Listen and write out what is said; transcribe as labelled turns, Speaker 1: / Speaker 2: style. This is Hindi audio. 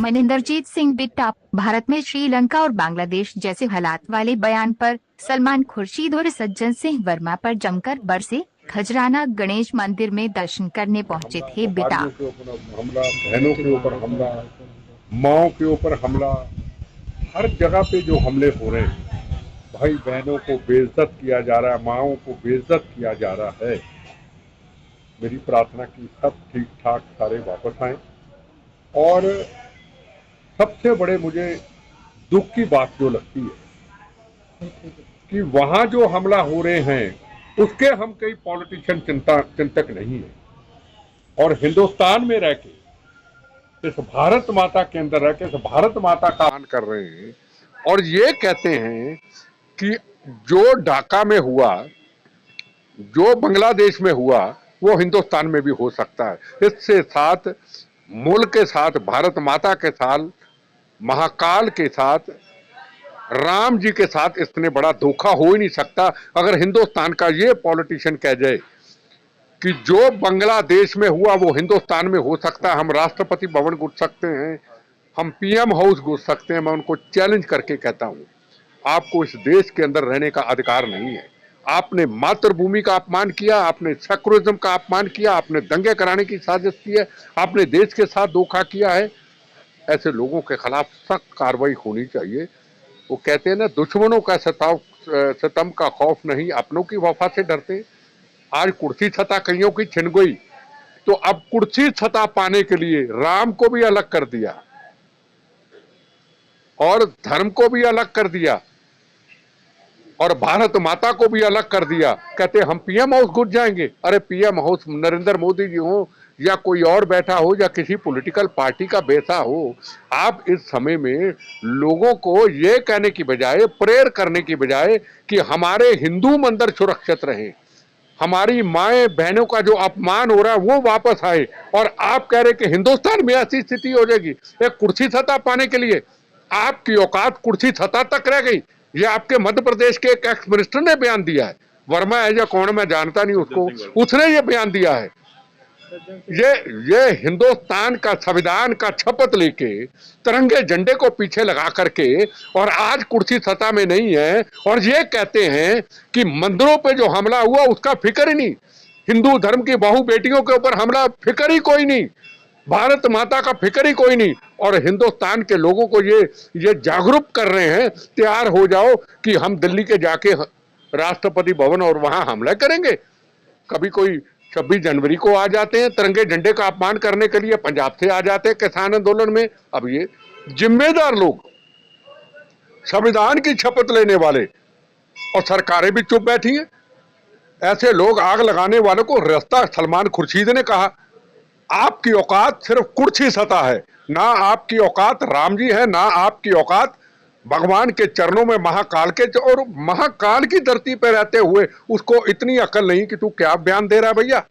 Speaker 1: मनिंदरजीत सिंह बिट्टा। भारत में श्रीलंका और बांग्लादेश जैसे हालात वाले बयान पर सलमान खुर्शीद और सज्जन सिंह वर्मा पर जमकर बरसे। खजराना गणेश मंदिर में दर्शन करने पहुंचे थे बिट्टा।
Speaker 2: के ऊपर हमला, बहनों के ऊपर हमला, माओ के ऊपर हमला, हर जगह पे जो हमले हो रहे हैं, भाई बहनों को बेइज्जत किया जा रहा है, माओ को बेइज्जत किया जा रहा है। मेरी प्रार्थना की सब ठीक ठाक सारे वापस आए। और सबसे बड़े मुझे दुख की बात जो लगती है कि वहां जो हमला हो रहे हैं उसके हम कई पॉलिटिशियन चिंतक नहीं है, और हिंदुस्तान में रह के इस भारत माता के अंदर रह के इस भारत माता का मान कर रहे हैं और ये कहते हैं कि जो ढाका में हुआ, जो बांग्लादेश में हुआ, वो हिंदुस्तान में भी हो सकता है। इससे साथ मुल्क के साथ, भारत माता के साथ, महाकाल के साथ, राम जी के साथ इतने बड़ा धोखा हो ही नहीं सकता। अगर हिंदुस्तान का ये पॉलिटिशियन कह जाए कि जो बांग्लादेश में हुआ वो हिंदुस्तान में हो सकता है, हम राष्ट्रपति भवन घुस सकते हैं, हम पीएम हाउस घुस सकते हैं, मैं उनको चैलेंज करके कहता हूं, आपको इस देश के अंदर रहने का अधिकार नहीं है। आपने मातृभूमि का अपमान किया, आपने सेकुलरिज्म का अपमान किया, आपने दंगे कराने की साजिश की है, आपने देश के साथ धोखा किया है। ऐसे लोगों के खिलाफ सख्त कार्रवाई होनी चाहिए। वो कहते हैं ना, दुश्मनों का सितम का खौफ नहीं, अपनों की वफा से डरते। आज कुर्सी छता कईयों की छिन गई, तो अब कुर्सी छता पाने के लिए राम को भी अलग कर दिया और धर्म को भी अलग कर दिया और भारत माता को भी अलग कर दिया। कहते हम पीएम हाउस घुस जाएंगे। अरे पीएम हाउस नरेंद्र मोदी जी हो या कोई और बैठा हो या किसी पॉलिटिकल पार्टी का बैठा हो, आप इस समय में लोगों को ये कहने की बजाय, प्रेयर करने की बजाय कि हमारे हिंदू मंदिर सुरक्षित रहे, हमारी माए बहनों का जो अपमान हो रहा है वो वापस आए, और आप कह रहे कि हिंदुस्तान में ऐसी स्थिति हो जाएगी। एक कुर्सी सत्ता पाने के लिए आपकी औकात कुर्सी सत्ता तक रह गई। ये आपके मध्य प्रदेश के एक एक्स मिनिस्टर ने बयान दिया है। वर्मा है या कौन, मैं जानता नहीं उसको, उसने ये बयान दिया है। ये हिंदुस्तान का संविधान का शपथ लेके तिरंगे झंडे को पीछे लगा करके, और आज कुर्सी सत्ता में नहीं है, और ये कहते हैं कि मंदिरों पे जो हमला हुआ उसका फिक्र ही नहीं, हिंदू धर्म की बहु बेटियों के ऊपर हमला फिक्र ही कोई नहीं, भारत माता का फिक्र ही कोई नहीं। और हिंदुस्तान के लोगों को ये जागरूक कर रहे हैं, तैयार हो जाओ कि हम दिल्ली के जाके राष्ट्रपति भवन और वहां हमला करेंगे। कभी कोई 26 जनवरी को आ जाते हैं तिरंगे झंडे का अपमान करने के लिए, पंजाब से आ जाते हैं किसान आंदोलन में। अब ये जिम्मेदार लोग, संविधान की शपथ लेने वाले, और सरकारें भी चुप बैठी हैं। ऐसे लोग आग लगाने वालों को रास्ता, सलमान खुर्शीद ने कहा, आपकी औकात सिर्फ कुर्सी सत्ता है, ना आपकी औकात राम जी है, ना आपकी औकात भगवान के चरणों में महाकाल के, और महाकाल की धरती पर रहते हुए उसको इतनी अकल नहीं कि तू क्या बयान दे रहा है भैया।